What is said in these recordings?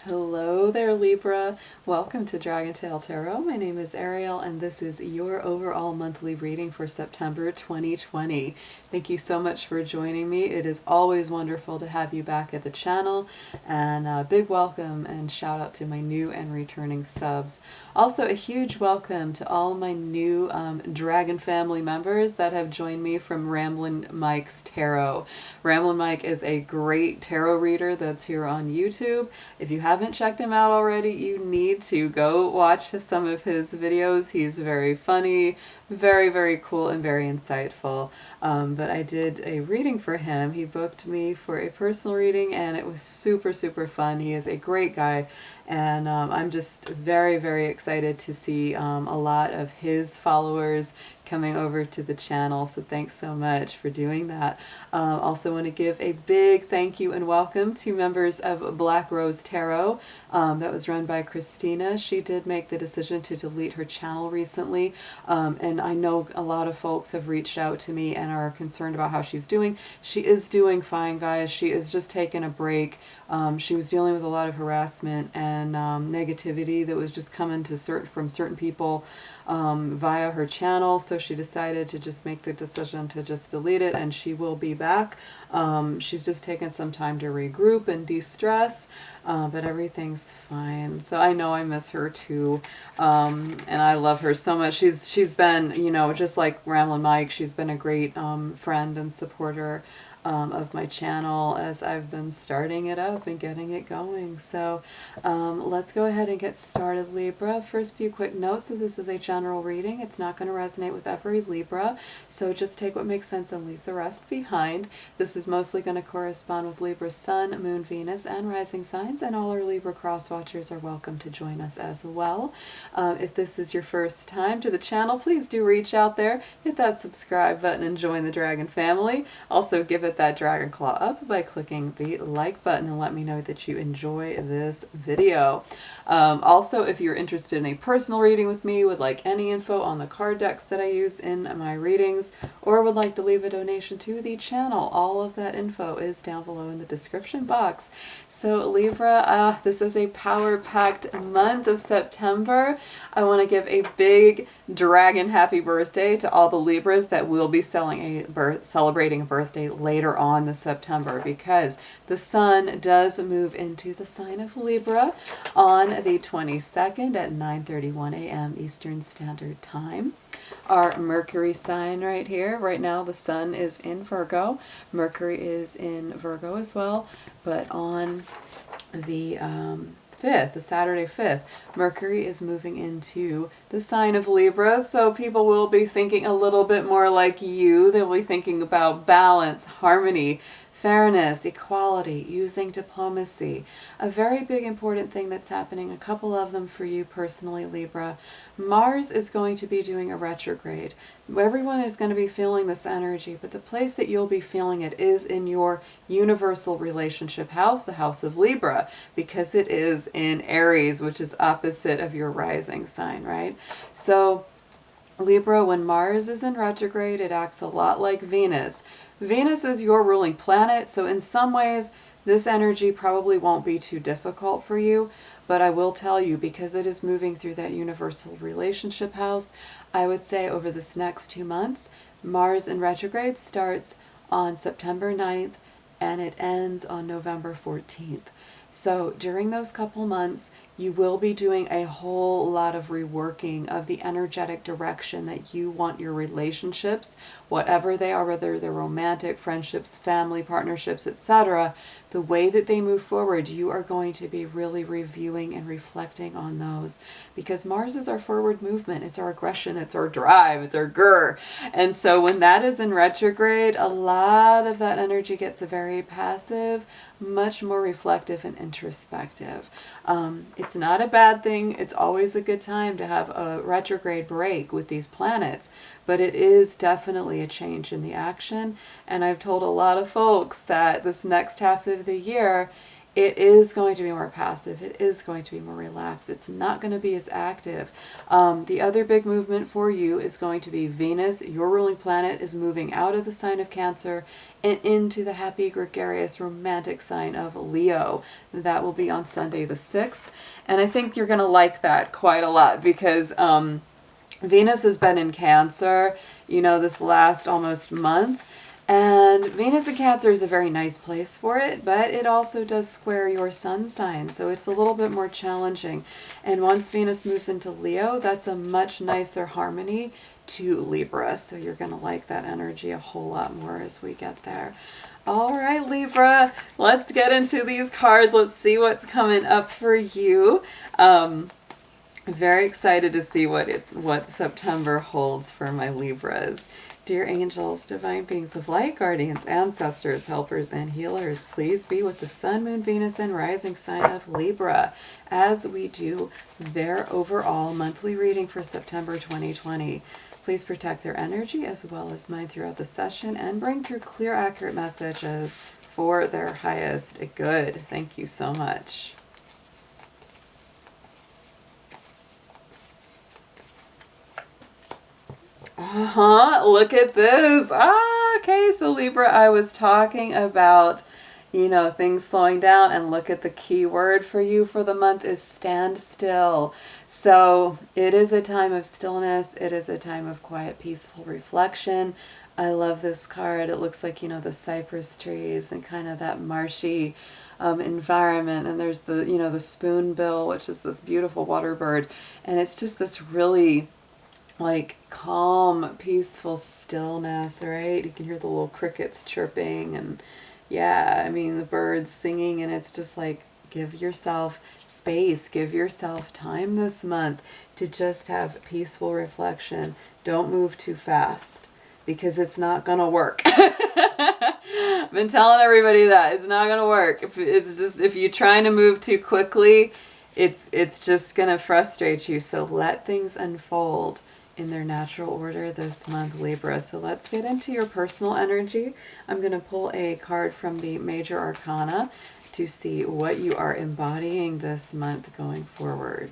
Hello there, Libra. Welcome to DragonTaleTarot. My name is Ariel, and this is your overall monthly reading for September 2020. Thank you so much for joining me. It is always wonderful to have you back at the channel, and a big welcome and shout out to my new and returning subs. Also, a huge welcome to all my new Dragon family members that have joined me from Ramblin' Mike's Tarot. Ramblin' Mike is a great tarot reader that's here on YouTube. If you haven't checked him out already, you need to go watch some of his videos. He's very funny, very, very cool, and very insightful. But I did a reading for him. He booked me for a personal reading, and it was super, super fun. He is a great guy, and I'm just very, very excited to see a lot of his followers coming over to the channel, so thanks so much for doing that. Also want to give a big thank you and welcome to members of Black Rose Tarot. That was run by Christina. She did make the decision to delete her channel recently, and I know a lot of folks have reached out to me and are concerned about how she's doing. She is doing fine, guys. She is just taking a break. She was dealing with a lot of harassment and negativity that was just coming to from certain people via her channel, so she decided to just make the decision to just delete it, and she will be back. She's just taken some time to regroup and de-stress, but everything's fine. So I know I miss her too, and I love her so much. She's been, you know, just like Ramblin' Mike, she's been a great friend and supporter of my channel as I've been starting it up and getting it going. So let's go ahead and get started, Libra. First, few quick notes that this is a general reading. It's not going to resonate with every Libra, so just take what makes sense and leave the rest behind. This is mostly going to correspond with Libra's Sun, Moon, Venus, and rising signs, and all our Libra cross watchers are welcome to join us as well. If this is your first time to the channel, please do reach out there, hit that subscribe button, and join the Dragon family. Also, give it that dragon claw up by clicking the like button and let me know that you enjoy this video. Also, if you're interested in a personal reading with me, would like any info on the card decks that I use in my readings, or would like to leave a donation to the channel, all of that info is down below in the description box. So Libra, this is a power-packed month of September. I want to give a big dragon happy birthday to all the Libras that will be celebrating a birthday later on this September, because the Sun does move into the sign of Libra on the 22nd at 9:31 a.m. Eastern Standard Time. Our Mercury sign right here, right now the Sun is in Virgo. Mercury is in Virgo as well, but on the 5th, the Saturday 5th, Mercury is moving into the sign of Libra, so people will be thinking a little bit more like you. They'll be thinking about balance, harmony, fairness, equality, using diplomacy. A very big important thing that's happening, a couple of them for you personally, Libra. Mars is going to be doing a retrograde. Everyone is going to be feeling this energy, but the place that you'll be feeling it is in your universal relationship house, the house of Libra, because it is in Aries, which is opposite of your rising sign, right? So Libra, when Mars is in retrograde, it acts a lot like Venus. Venus is your ruling planet, so in some ways this energy probably won't be too difficult for you, but I will tell you, because it is moving through that universal relationship house, I would say over this next 2 months, Mars in retrograde starts on September 9th and it ends on November 14th. So during those couple months, you will be doing a whole lot of reworking of the energetic direction that you want your relationships, whatever they are, whether they're romantic, friendships, family, partnerships, etc., the way that they move forward, you are going to be really reviewing and reflecting on those, because Mars is our forward movement, it's our aggression, it's our drive, it's our grr. And so when that is in retrograde, a lot of that energy gets very passive, much more reflective and introspective. It's not a bad thing. It's always a good time to have a retrograde break with these planets, but it is definitely a change in the action. And I've told a lot of folks that this next half of the year, it is going to be more passive. It is going to be more relaxed. It's not going to be as active. The other big movement for you is going to be Venus. Your ruling planet is moving out of the sign of Cancer and into the happy, gregarious, romantic sign of Leo. That will be on Sunday the 6th. And I think you're going to like that quite a lot because Venus has been in Cancer, you know, this last almost month. And Venus in Cancer is a very nice place for it, but it also does square your sun sign, so it's a little bit more challenging. And once Venus moves into Leo, that's a much nicer harmony to Libra, so you're going to like that energy a whole lot more as we get there. All right, Libra, let's get into these cards. Let's see what's coming up for you. Very excited to see what September holds for my Libras. Dear angels, divine beings of light, guardians, ancestors, helpers, and healers, please be with the Sun, Moon, Venus, and rising sign of Libra as we do their overall monthly reading for September 2020. Please protect their energy as well as mine throughout the session and bring through clear, accurate messages for their highest good. Thank you so much. Look at this. Okay, so Libra, I was talking about, you know, things slowing down, and look at the key word for you for the month is stand still. So it is a time of stillness. It is a time of quiet, peaceful reflection. I love this card. It looks like, you know, the cypress trees and kind of that marshy environment. And there's the, you know, the spoonbill, which is this beautiful water bird. And it's just this really like calm, peaceful stillness, right? You can hear the little crickets chirping and yeah, I mean the birds singing, and it's just like give yourself space, give yourself time this month to just have peaceful reflection. Don't move too fast because it's not gonna work. I've been telling everybody that it's not gonna work. If you're trying to move too quickly, it's just gonna frustrate you. So let things unfold in their natural order this month, Libra. So let's get into your personal energy. I'm going to pull a card from the Major Arcana to see what you are embodying this month going forward.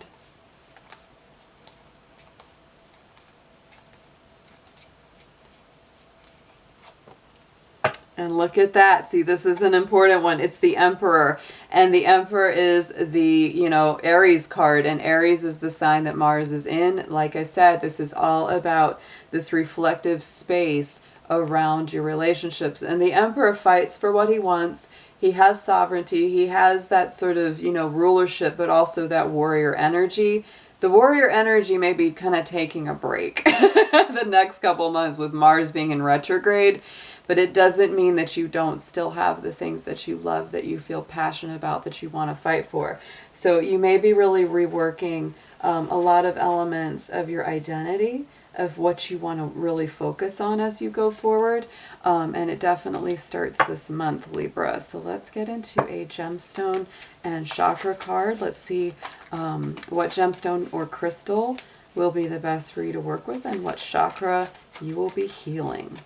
And look at that. See, this is an important one. It's the Emperor. And the Emperor is the, you know, Aries card. And Aries is the sign that Mars is in. Like I said, this is all about this reflective space around your relationships. And the Emperor fights for what he wants. He has sovereignty. He has that sort of, you know, rulership, but also that warrior energy. The warrior energy may be kind of taking a break the next couple months with Mars being in retrograde. But it doesn't mean that you don't still have the things that you love, that you feel passionate about, that you want to fight for. So you may be really reworking a lot of elements of your identity, of what you want to really focus on as you go forward. And it definitely starts this month, Libra. So let's get into a gemstone and chakra card. Let's see what gemstone or crystal will be the best for you to work with and what chakra you will be healing.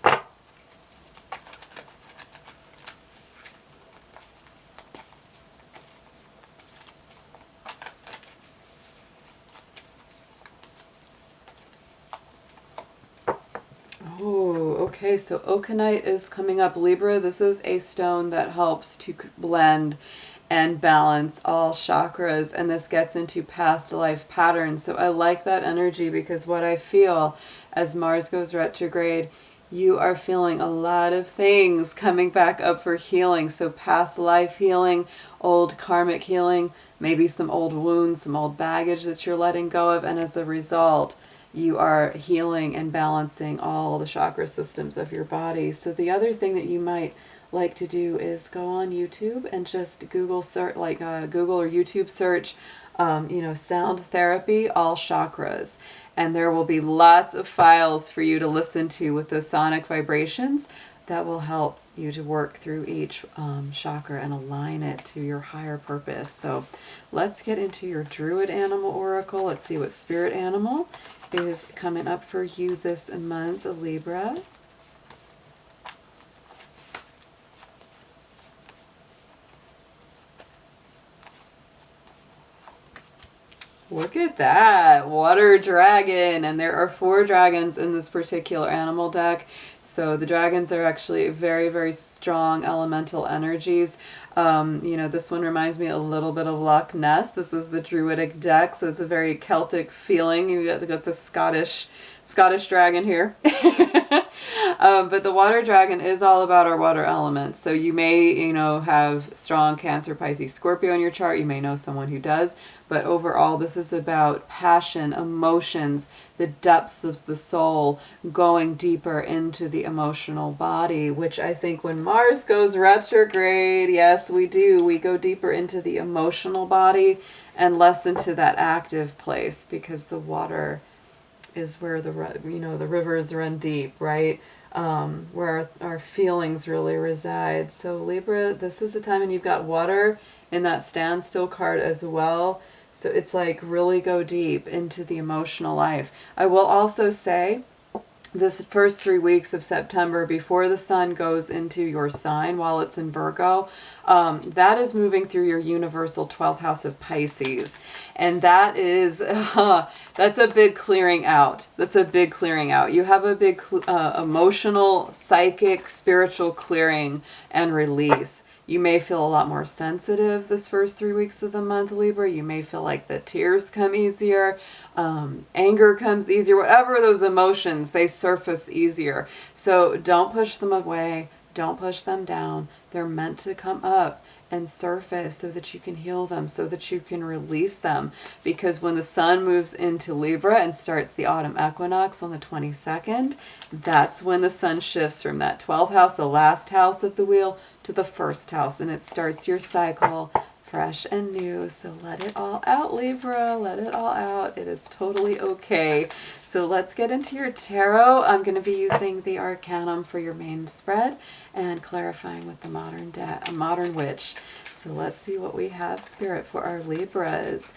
Okay, so Okanite is coming up, Libra. This is a stone that helps to blend and balance all chakras, and this gets into past life patterns. So I like that energy because what I feel as Mars goes retrograde, you are feeling a lot of things coming back up for healing. So past life healing, old karmic healing, maybe some old wounds, some old baggage that you're letting go of, and as a result, you are healing and balancing all the chakra systems of your body. So the other thing that you might like to do is go on YouTube and just Google search, like Google or YouTube search, you know, sound therapy, all chakras. And there will be lots of files for you to listen to with those sonic vibrations that will help you to work through each chakra and align it to your higher purpose. So let's get into your Druid Animal Oracle. Let's see what spirit animal is coming up for you this month, Libra. Look at that, water dragon. And there are 4 dragons in this particular animal deck. So the dragons are actually very, very strong elemental energies. You know, this one reminds me a little bit of Loch Ness. This is the Druidic deck, so it's a very Celtic feeling. You got the Scottish dragon here. But the water dragon is all about our water elements. So you may, you know, have strong Cancer, Pisces, Scorpio in your chart. You may know someone who does. But overall, this is about passion, emotions, the depths of the soul, going deeper into the emotional body, which I think when Mars goes retrograde, yes, we do. We go deeper into the emotional body and less into that active place, because the water is where the rivers run deep, right? Where our feelings really reside. So Libra, this is the time, and you've got water in that standstill card as well. So it's like really go deep into the emotional life. I will also say this first 3 weeks of September, before the sun goes into your sign while it's in Virgo, that is moving through your universal 12th house of Pisces. And that is, that's a big clearing out. That's a big clearing out. You have a big emotional, psychic, spiritual clearing and release. You may feel a lot more sensitive this first 3 weeks of the month, Libra. You may feel like the tears come easier, anger comes easier, whatever those emotions, they surface easier. So don't push them away. Don't push them down. They're meant to come up and surface so that you can heal them, so that you can release them. Because when the sun moves into Libra and starts the autumn equinox on the 22nd, that's when the sun shifts from that 12th house, the last house of the wheel, to the first house, and it starts your cycle fresh and new. So let it all out, Libra. Let it all out. It is totally okay. So let's get into your tarot. I'm going to be using the Arcanum for your main spread and clarifying with the modern witch. So let's see what we have, Spirit, for our Libras.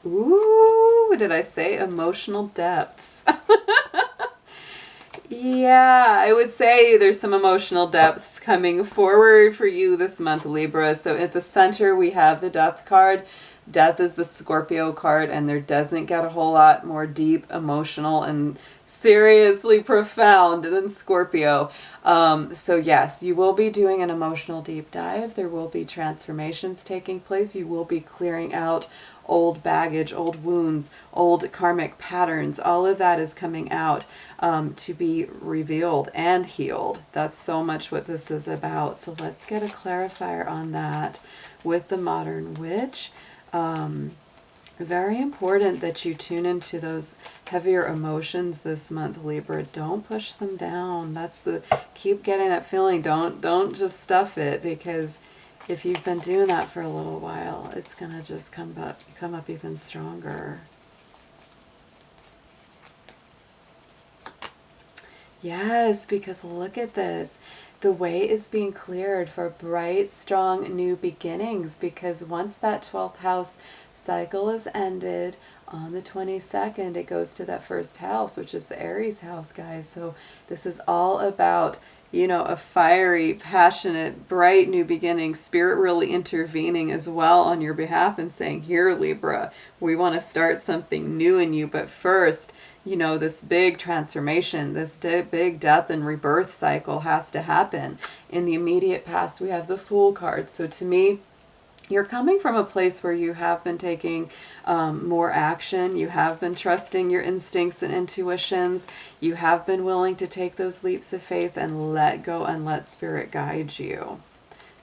Ooh, what did I say? Emotional depths. Yeah, I would say there's some emotional depths coming forward for you this month, Libra. So at the center, we have the Death card. Death is the Scorpio card, and there doesn't get a whole lot more deep, emotional, and seriously profound than Scorpio. So yes, you will be doing an emotional deep dive. There will be transformations taking place. You will be clearing out old baggage, old wounds, old karmic patterns. All of that is coming out to be revealed and healed. That's so much what this is about. So let's get a clarifier on that with the modern witch. Very important that you tune into those heavier emotions this month, Libra. Don't push them down. That's the, keep getting that feeling. Don't just stuff it, because if you've been doing that for a little while, it's going to just come up even stronger. Yes, because look at this. The way is being cleared for bright, strong new beginnings, because once that 12th house cycle is ended on the 22nd, it goes to that first house, which is the Aries house, guys. So this is all about, you know, a fiery, passionate, bright new beginning, Spirit really intervening as well on your behalf and saying, here, Libra, we want to start something new in you. But first, you know, this big transformation, this big death and rebirth cycle has to happen. In the immediate past, we have the Fool card. So to me, you're coming from a place where you have been taking more action. You have been trusting your instincts and intuitions. You have been willing to take those leaps of faith and let go and let Spirit guide you.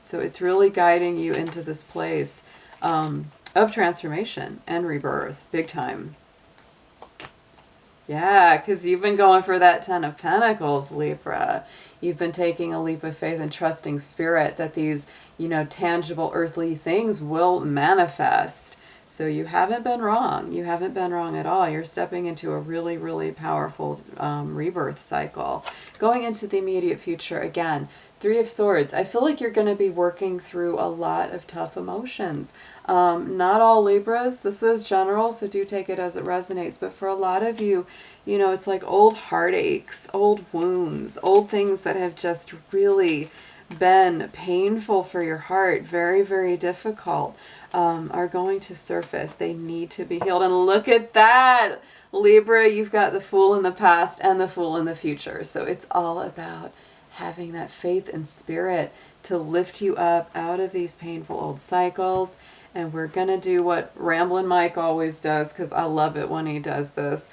So it's really guiding you into this place of transformation and rebirth, big time. Yeah, because you've been going for that 10 of Pentacles, Libra. You've been taking a leap of faith and trusting Spirit that these, you know, tangible earthly things will manifest. So you haven't been wrong. You haven't been wrong at all. You're stepping into a really, really powerful rebirth cycle. Going into the immediate future, again, 3 of Swords. I feel like you're going to be working through a lot of tough emotions. Not all Libras. This is general, so do take it as it resonates. But for a lot of you, you know, it's like old heartaches, old wounds, old things that have just really been painful for your heart, very, very difficult, are going to surface. They need to be healed. And look at that, Libra, you've got the Fool in the past and the Fool in the future. So it's all about having that faith and spirit to lift you up out of these painful old cycles. And we're going to do what Ramblin' Mike always does, because I love it when he does this.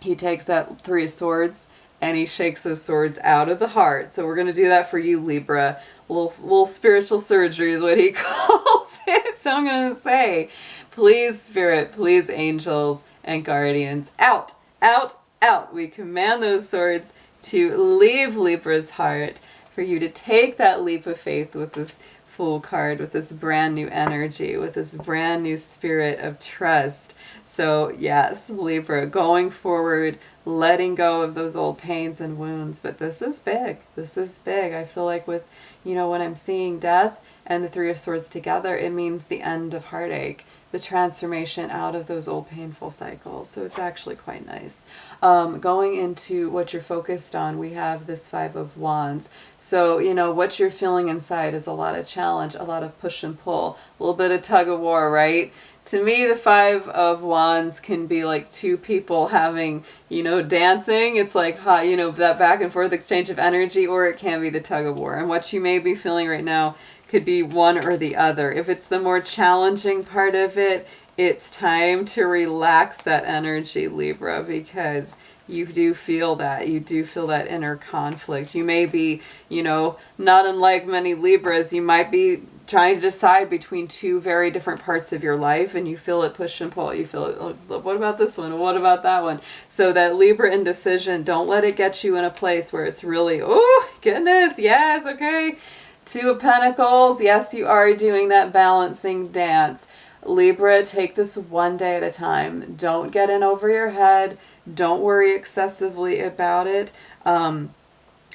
He takes that 3 of Swords and he shakes those swords out of the heart. So we're going to do that for you, Libra. Little spiritual surgery is what he calls it. So I'm going to say, please, Spirit, please, angels and guardians, out, out, out. We command those swords to leave Libra's heart, for you to take that leap of faith with this Fool card, with this brand new energy, with this brand new spirit of trust. So yes, Libra, going forward, letting go of those old pains and wounds. But this is big. This is big. I feel like with, you know, when I'm seeing death and the 3 of Swords together, it means the end of heartache, the transformation out of those old painful cycles. So it's actually quite nice. Going into what you're focused on, we have this 5 of Wands. So, you know, what you're feeling inside is a lot of challenge, a lot of push and pull, a little bit of tug of war, right? To me, the 5 of Wands can be like 2 people having, you know, dancing. It's like, you know, that back and forth exchange of energy, or it can be the tug of war. And what you may be feeling right now could be one or the other. If it's the more challenging part of it, it's time to relax that energy, Libra, because you do feel that. You do feel that inner conflict. You may be, you know, not unlike many Libras, you might be trying to decide between 2 very different parts of your life, and you feel it push and pull. You feel it, oh, what about this one? What about that one? So that Libra indecision, don't let it get you in a place where it's really, oh, goodness, yes, okay. 2 of Pentacles, yes, you are doing that balancing dance. Libra, take this one day at a time. Don't get in over your head. Don't worry excessively about it.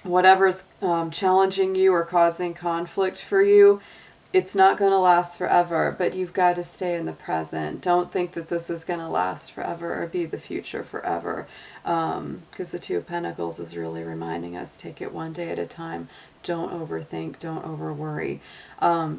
Whatever's challenging you or causing conflict for you, it's not going to last forever, but you've got to stay in the present. Don't think that this is going to last forever or be the future forever, because the 2 of Pentacles is really reminding us, take it one day at a time. Don't overthink, don't over worry.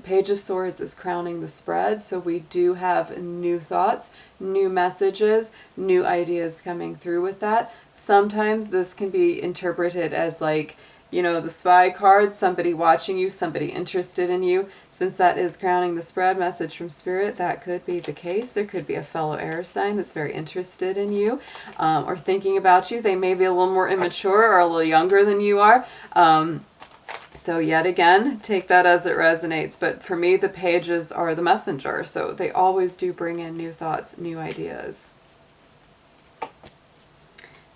Page of Swords is crowning the spread, so we do have new thoughts, new messages, new ideas coming through with that. Sometimes this can be interpreted as like, you know, the spy card, somebody watching you, somebody interested in you. Since that is crowning the spread, message from Spirit, that could be the case. There could be a fellow air sign that's very interested in you, or thinking about you. They may be a little more immature or a little younger than you are. So yet again, take that as it resonates. But for me, the pages are the messenger. So they always do bring in new thoughts, new ideas.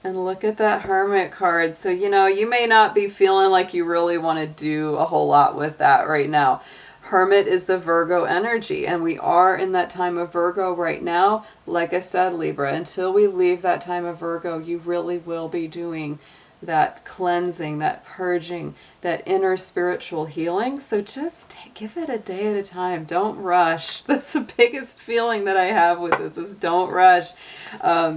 And look at that Hermit card. So, you know, you may not be feeling like you really want to do a whole lot with that right now. Hermit is the Virgo energy, and we are in that time of Virgo right now. Like I said, Libra, until we leave that time of Virgo, you really will be doing that cleansing, that purging, that inner spiritual healing. So just give it a day at a time. Don't rush. That's the biggest feeling that I have with this, is don't rush.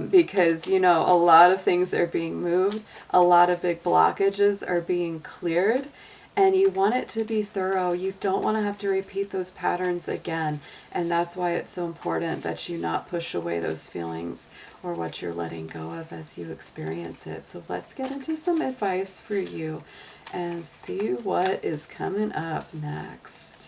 Because, you know, a lot of things are being moved. A lot of big blockages are being cleared. And you want it to be thorough. You don't want to have to repeat those patterns again. And that's why it's so important that you not push away those feelings or what you're letting go of as you experience it. So let's get into some advice for you and see what is coming up next.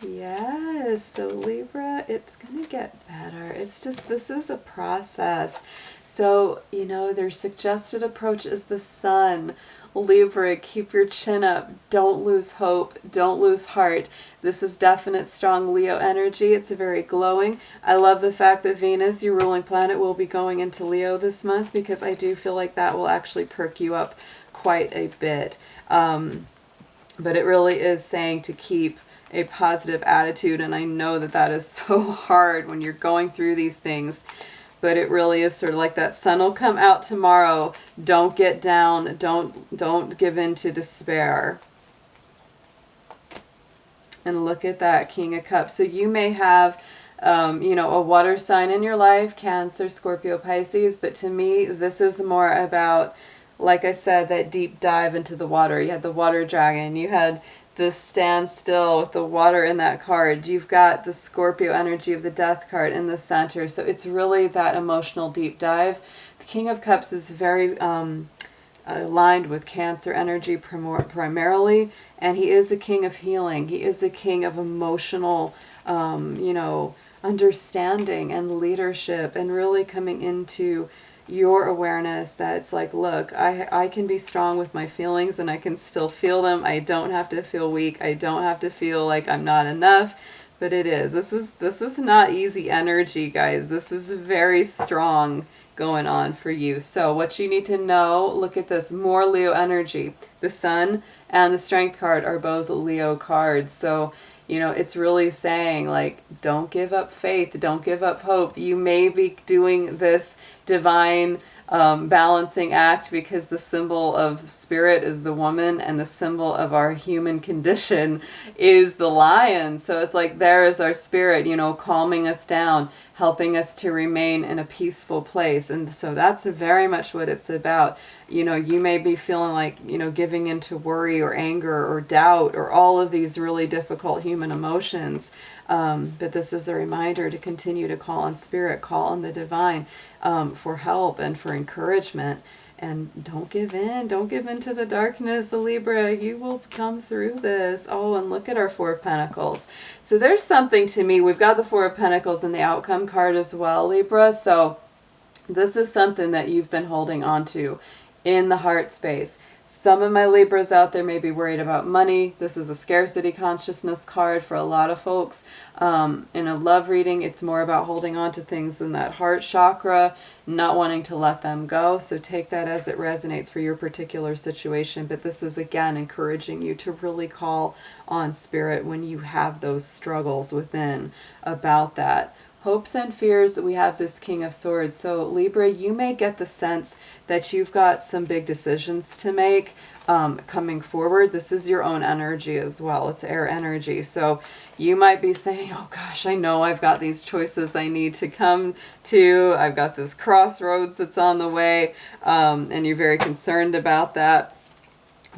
Yes, so Libra, it's going to get better. It's just, this is a process. So, you know, their suggested approach is the sun. Libra, keep your chin up. Don't lose hope. Don't lose heart. This is definite strong Leo energy. It's very glowing. I love the fact that Venus, your ruling planet, will be going into Leo this month, because I do feel like that will actually perk you up quite a bit. But it really is saying to keep a positive attitude, and I know that that is so hard when you're going through these things. but it really is sort of like that sun will come out tomorrow. Don't get down. Don't give in to despair. And look at that King of Cups. So you may have, you know, a water sign in your life, Cancer, Scorpio, Pisces. But to me, this is more about, like I said, that deep dive into the water. You had the water dragon. You had the stand still with the water in that card. You've got the Scorpio energy of the death card in the center. So it's really that emotional deep dive. The King of Cups is very aligned with Cancer energy primarily, and he is the king of healing. He is the king of emotional, you know, understanding and leadership, and really coming into your awareness that it's like, look, I can be strong with my feelings and I can still feel them. I don't have to feel weak. I don't have to feel like I'm not enough. But it is. This is not easy energy, guys. This is very strong going on for you. So what you need to know, look at this, more Leo energy. The Sun and the Strength card are both Leo cards. So, you know, it's really saying, like, don't give up faith, don't give up hope. You may be doing this divine balancing act because the symbol of spirit is the woman and the symbol of our human condition is the lion. So it's like, there is our spirit, you know, calming us down, helping us to remain in a peaceful place. And so that's very much what it's about. You know, you may be feeling like, you know, giving into worry or anger or doubt or all of these really difficult human emotions. But this is a reminder to continue to call on spirit, call on the divine for help and for encouragement. And don't give in. Don't give in to the darkness, Libra. You will come through this. Oh, and look at our Four of Pentacles. So there's something to me. We've got the Four of Pentacles in the outcome card as well, Libra. So this is something that you've been holding on to in the heart space. Some of my Libras out there may be worried about money. This is a scarcity consciousness card for a lot of folks. In a love reading, it's more about holding on to things in that heart chakra, not wanting to let them go. So take that as it resonates for your particular situation. But this is, again, encouraging you to really call on spirit when you have those struggles within about that. Hopes and fears, we have this King of Swords. So Libra, you may get the sense that you've got some big decisions to make coming forward. This is your own energy as well. It's air energy. So you might be saying, oh gosh, I know I've got these choices I need to come to. I've got this crossroads that's on the way, and you're very concerned about that.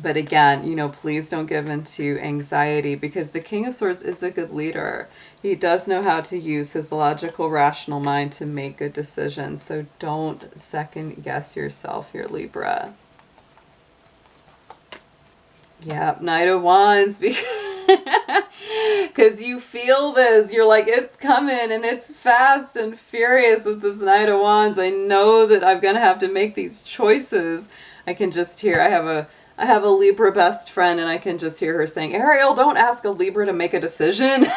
But again, you know, please don't give into anxiety, because the King of Swords is a good leader. He does know how to use his logical, rational mind to make good decisions. So don't second guess yourself here, Libra. Yep, Knight of Wands, because you feel this. You're like, it's coming, and it's fast and furious with this Knight of Wands. I know that I'm going to have to make these choices. I can just hear, I have a Libra best friend, and I can just hear her saying, Ariel, don't ask a Libra to make a decision.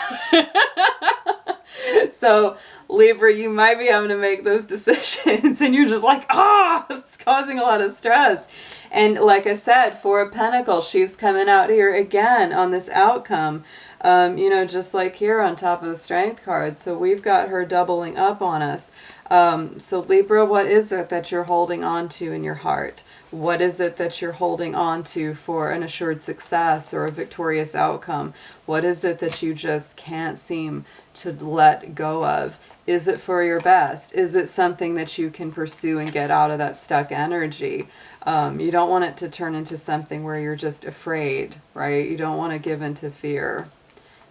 So Libra, you might be having to make those decisions, and you're just like, it's causing a lot of stress. And like I said, Four of Pentacles, she's coming out here again on this outcome, you know, just like here on top of the Strength card. So we've got her doubling up on us. So Libra, what is it that you're holding on to in your heart? What is it that you're holding on to for an assured success or a victorious outcome? What is it that you just can't seem to let go of? Is it for your best? Is it something that you can pursue and get out of that stuck energy? You don't want it to turn into something where you're just afraid, right? You don't want to give in to fear.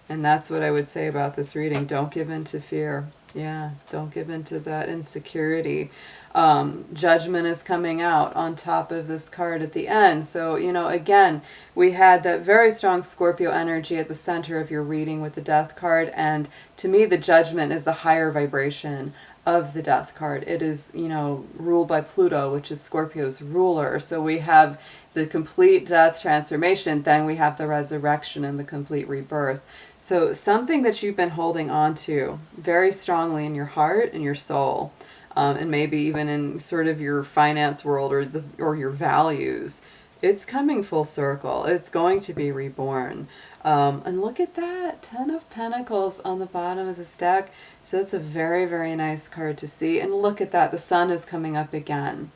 And that's what I would say about this reading. Don't give in to fear. Yeah, don't give in to that insecurity. Judgment is coming out on top of this card at the end. So, you know, again, we had that very strong Scorpio energy at the center of your reading with the Death card. And to me, the Judgment is the higher vibration of the Death card. It is, you know, ruled by Pluto, which is Scorpio's ruler. So we have the complete death transformation, then we have the resurrection and the complete rebirth. So something that you've been holding on to very strongly in your heart and your soul, and maybe even in sort of your finance world or your values, It's coming full circle. It's going to be reborn. And look at that, 10 of Pentacles on the bottom of this deck. So it's a very, very nice card to see. And look at that, the sun is coming up again.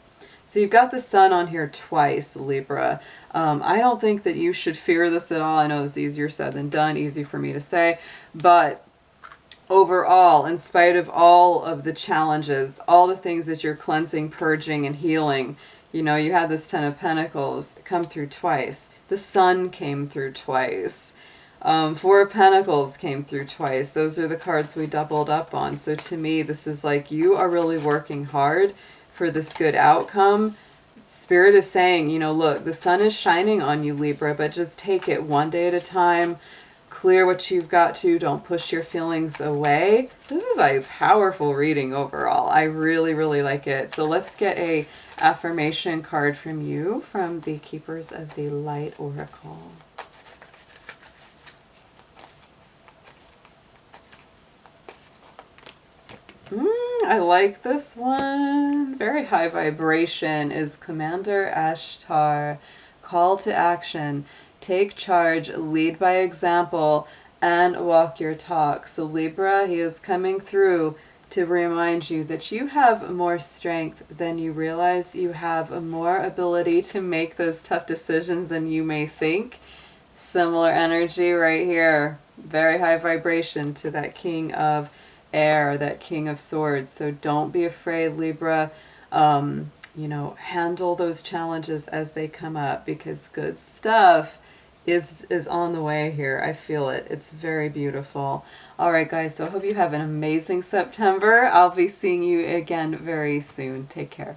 So you've got the sun on here twice, Libra. I don't think that you should fear this at all. I know it's easier said than done, easy for me to say. But overall, in spite of all of the challenges, all the things that you're cleansing, purging, and healing, you know, you had this 10 of Pentacles come through twice. The sun came through twice. Four of Pentacles came through twice. Those are the cards we doubled up on. So to me, this is like you are really working hard for this good outcome. Spirit is saying, you know, look, the sun is shining on you, Libra, but just take it one day at a time. Clear what you've got to. Don't push your feelings away. This is a powerful reading overall. I really, really like it. So let's get a affirmation card from you from the Keepers of the Light Oracle. I like this one. Very high vibration is Commander Ashtar. Call to action. Take charge, lead by example, and walk your talk. So Libra, he is coming through to remind you that you have more strength than you realize. You have more ability to make those tough decisions than you may think. Similar energy right here. Very high vibration to that King of Air, that King of Swords. So don't be afraid, Libra. You know, handle those challenges as they come up, because good stuff is on the way here. I feel it. It's very beautiful. All right, guys, so I hope you have an amazing September. I'll be seeing you again very soon. Take care.